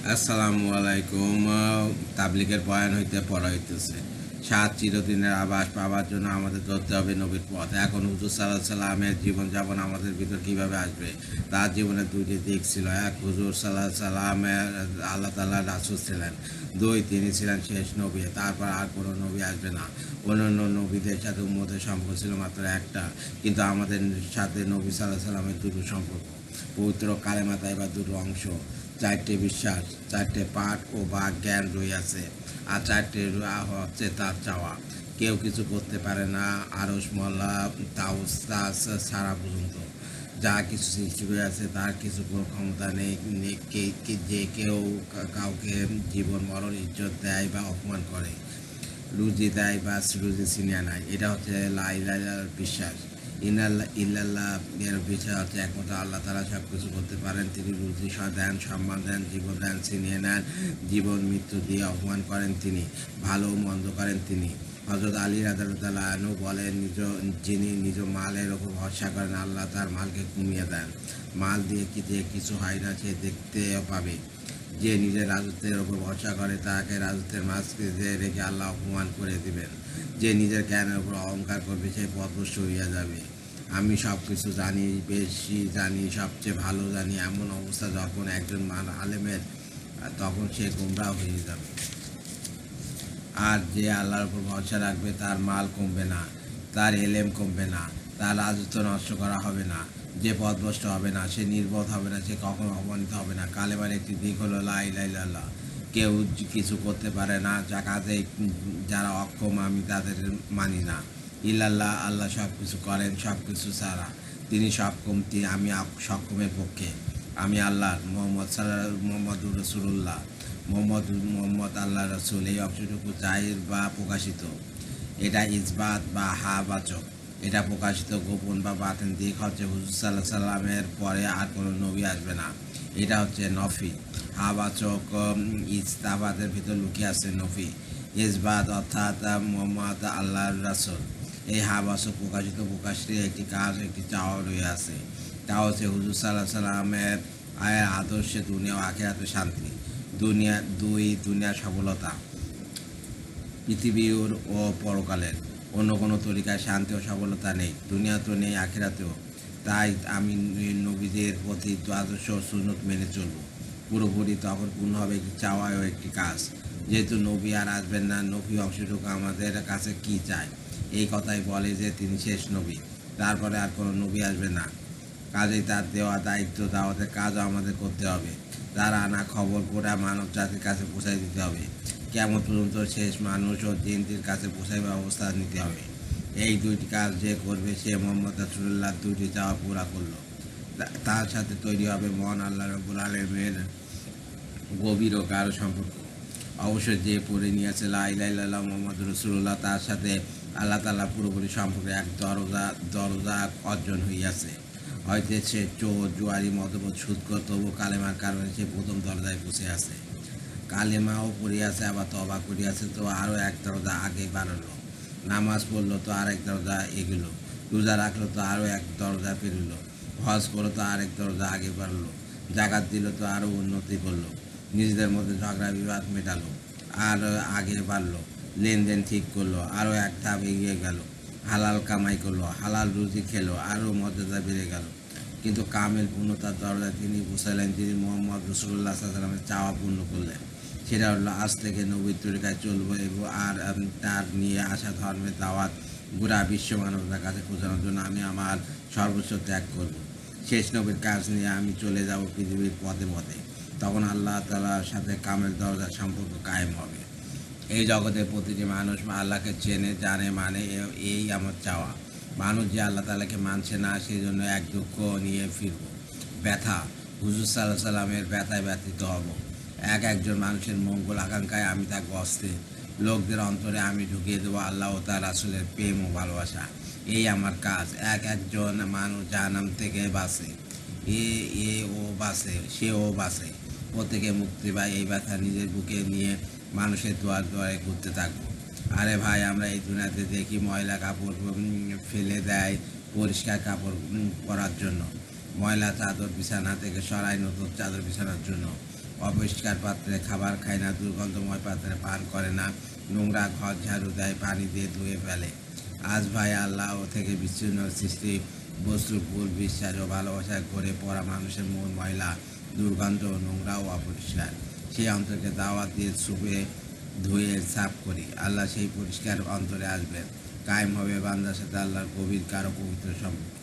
আসসালামু আলাইকুম। তাবলিগের বয়ান হইতে পড়া হইতেছে। সাত চিরদিনের আবাস পাওয়ার জন্য আমাদের ধরতে হবে নবীর পথ। এখন হুজুর সাল্লাহ সাল্লামের জীবনযাপন আমাদের ভিতর কীভাবে আসবে? তার জীবনের দুইটি দিক ছিল। এক, হুজুর সাল্লাহ সাল্লামের আল্লাহ তাল্লাহ রাসূল ছিলেন। দুই, তিনি ছিলেন শেষ নবী। তারপর আর কোনো নবী আসবে না। অন্যান্য নবীদের সাথে উম্মতের সম্পর্ক ছিল মাত্র একটা, কিন্তু আমাদের সাথে নবী সাল্লাহ সাল্লামের দুটো সম্পর্ক। পবিত্র কালেমা তাইবার দুটো অংশ, চারটে বিশ্বাস, চারটে পাঠ ও বা জ্ঞান রইয়াছে, আর চারটে হচ্ছে তার চাওয়া। কেউ কিছু করতে পারে না আরস মল্লা তাওস্তাস ছাড়া পর্যন্ত। যা কিছু সৃষ্টি হয়েছে তার কিছু কোনো ক্ষমতা নেই যে কেউ কাউকে জীবন মরণ ইজ্জত দেয় বা অপমান করে, রুজি দেয় বা রুজি ছিনিয়ে নেয়। এটা হচ্ছে লা ইলাহা ইল্লাল্লাহর বিশ্বাস। ইল্লাল্লাহ এর বিষয় হচ্ছে একমাত্র আল্লাহ তাআলা সব কিছু করতে পারেন। তিনি রুজি দেন, সম্মান দেন, জীবন দেন, ছিনিয়ে নেন, জীবন মৃত্যু দিয়ে অপমান করেন তিনি, ভালো মন্দ করেন তিনি। হযরত আলী রাদিয়াল্লাহু আনহু বলেন, যিনি নিজ মালের ওপর ভরসা করেন আল্লাহ তার মালকে কমিয়ে দেন। মাল দিয়ে যে কিছু হয় না সে দেখতে পাবে। যে নিজের রাজত্বের ওপর ভরসা করে তাকে রাজত্বের মাঝখানে রেখে আল্লাহ অপমান করে দিবেন। যে নিজের জ্ঞানের উপর অহংকার করবে সে পথভ্রষ্ট হইয়া যাবে। আমি সব কিছু জানি, বেশি জানি, সবচেয়ে ভালো জানি, এমন অবস্থা যখন একজন আলেমের, তখন সে গোমরাহ হয়ে যাবে। আর যে আল্লাহর উপর ভরসা রাখবে তার মাল কমবে না, তার এলেম কমবে না, তার রাজত্ব নষ্ট করা হবে না, যে পথভ্রষ্ট হবে না, সে নির্বোধ হবে না, সে কখনো অপমানিত হবে না। কালেমার একটি দিক হলো লা ইলাহা ইল্লাল্লাহ। কেউ কিছু করতে পারে না, যা কাজে যারা অক্ষম আমি তাদের মানি না। ইল্লাল্লাহ, আল্লাহ সব কিছু করেন, সব কিছু ছাড়া তিনি সক্ষম, আমি সক্ষমের পক্ষে। আমি আল্লাহ মোহাম্মদুর রসুল্লাহ, মোহাম্মদ আল্লাহ রসুল, এই অংশটুকু জাহির বা প্রকাশিত। এটা ইসবাত বা বাচক। এটা প্রকাশিত গোপন বা বাতেন দিক হচ্ছে হুজুর সাল্লাহ সাল্লামের পরে আর কোনো নবী আসবে না। এটা হচ্ছে নফি। বাচক ইস্তাবাদের ভিতর লুকিয়ে আছে নফি। ইসবাত অর্থাৎ মোহাম্মদ আল্লাহর রাসূল। এই বাচক প্রকাশিত একটি কাজ, একটি চাওয়া রয়ে আছে। তা হচ্ছে হুজুর সাল্লাহ সাল্লামের আদর্শে দুনিয়া ও আখিরাতে শান্তি। দুনিয়ার সফলতা, পৃথিবীর ও পরকালের। অন্য কোনো তরিকায় শান্তি ও সফলতা নেই, দুনিয়াতেও নেই, আখিরাতেও। তাই আমি নবীদের প্রতি আদর্শ ও সুন্নত মেনে চলব পুরোপুরি। তখন পূর্ণ হবে একটি চাওয়া ও একটি কাজ। যেহেতু নবী আর আসবেন না, নবী অংশটুকু আমাদের কাছে কি চায়? এই কথাই বলে যে তিনি শেষ নবী, তারপরে আর কোনো নবী আসবে না। কাজেই তার দেওয়া দায়িত্ব, দাওয়াতের কাজও আমাদের করতে হবে। তার আনা খবর গোটা মানব জাতির কাছে পৌঁছাই দিতে হবে। কেমন পর্যন্ত শেষ মানুষ ও দিনটির কাছে পৌঁছাই ব্যবস্থা নিতে হবে। এই দুইটি কাজ যে করবে সে মোহাম্মদ রাসূলুল্লাহর দুইটি চাওয়া পুরা করলো। তার সাথে তৈরি হবে মহান আল্লাহ রাব্বুল আলামিনের গভীর ও গাঢ় সম্পর্ক। অবশ্যই যে পড়ে নিয়েছে লা ইলাহা ইল্লাল্লাহ মুহাম্মাদুর রাসূলুল্লাহ, তার সাথে আল্লাহ তাআলা পুরোপুরি সম্পর্কে এক দরজা অর্জন হইয়াছে। হয়তো সে চোর, জুয়ারি, মদবোধ, সুদখোর, তবু কালেমার কারণে সে প্রথম দরজায় বসে আছে। কালেমাও পড়িয়াছে, আবার তওবা করিয়াছে, তো আরও এক দরজা আগে বাড়লো। নামাজ পড়লো তো আরেক দরজা এগিল। রোজা রাখলো তো আরও এক দরজা পেরিল। হজ করলো তো আরেক দরজা আগে বাড়লো। জাকাত দিল তো আরও উন্নতি করলো। নিজেদের মধ্যে ঝগড়া বিবাদ মেটালো, আর আগে বাড়লো। লেনদেন ঠিক করলো, আরও এক ধাপ এগিয়ে গেল। হালাল কামাই করলো, হালাল রুজি খেলো, আরও মর্যাদা বেড়ে গেল। কিন্তু কামেল পূর্ণতার দরজায় তিনি পৌঁছালেন, যিনি মোহাম্মদ রাসূলুল্লাহ সাল্লাল্লাহু আলাইহি ওয়াসাল্লামের চাওয়া পূর্ণ করলেন। সেটা হলো আজ থেকে নবীর তরিকায় চলবো এবং আর তার নিয়ে আসা ধর্মের দাওয়াত গোটা বিশ্ব মানবতার কাছে পৌঁছানোর জন্য আমি আমার সর্বোচ্চ ত্যাগ করব। শেষ নবীর কাজ নিয়ে আমি চলে যাব পৃথিবীর পথে পথে। তখন আল্লাহ তাআলার সাথে কামেল দরজার সম্পর্ক কায়েম হবে। এই জগতের প্রতিটি মানুষ আল্লাহকে চেনে, জানে, মানে, এই আমার চাওয়া। মানুষ যে আল্লাহ তাআলাকে মানছে না, সেই জন্য এক দুঃখ নিয়ে ফিরব। ব্যথা, হুজুর সাল্লাল্লাহু আলাইহি সাল্লামের ব্যথায় ব্যথিত হব। একজন মানুষের মঙ্গল আকাঙ্ক্ষায় আমি থাকবো অস্থির। লোকদের অন্তরে আমি ঢুকিয়ে দেবো আল্লাহ ও তার রাসূলের প্রেম ও ভালোবাসা। এই আমার কাজ। একজন মানুষ জাহান্নাম থেকে বাঁচে, এ এ ও বাঁচে, সেও বাঁচে। প্রত্যেকে মুক্তি পায়। এই ব্যথা নিজের বুকে নিয়ে মানুষের দুয়ারে ঘুরতে থাকবো। আরে ভাই, আমরা এই দুনিয়াতে দেখি ময়লা কাপড় ফেলে দেয় পরিষ্কার কাপড় পরার জন্য, ময়লা চাদর বিছানা থেকে সরাই নতুন চাদর বিছানার জন্য। অপরিষ্কার পাত্রে খাবার খায় না, দুর্গন্ধময় পাত্রে পান করে না, নোংরা ঘর ঝাড়ু দেয়, পানি দিয়ে ধুয়ে ফেলে। আজ ভাই আল্লাহ থেকে বিচ্ছিন্ন সৃষ্টি বস্তুর ভুল বিশ্বাস ও ভালোবাসায় করে পড়া মানুষের মন ময়লা, দুর্গন্ধ, নোংরা ও অপরিষ্কার। সেই অন্তরকে দাওয়াত দিয়ে ছুপে ধুয়ে সাফ করি। আল্লাহ সেই পরিষ্কার অন্তরে আসবেন, কায়েম হবে বান্দার সাথে আল্লাহর গভীর কারো পবিত্র সম্পর্ক।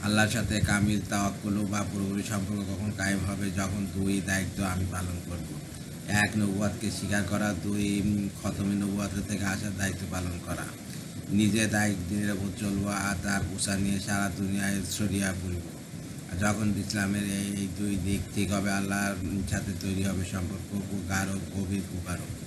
আল্লাহর সাথে কামিল তাওয়াক্কুল বা পুরোপুরি সম্পর্ক কখন কায়েম হবে? যখন দুই দায়িত্ব আমি পালন করব। এক, নবুয়াতকে স্বীকার করা। দুই, খতমে নবুয়াতের থেকে আসার দায়িত্ব পালন করা। নিজে দায়িত্ব দিনের ওপর চলবো আর তার পোষা নিয়ে সারা দুনিয়ায় ছড়িয়ে পড়ব। আর যখন ইসলামের এই দুই দিক ঠিক হবে, আল্লাহর সাথে তৈরি হবে সম্পর্ক গাঢ়, গভীর, প্রগাঢ়।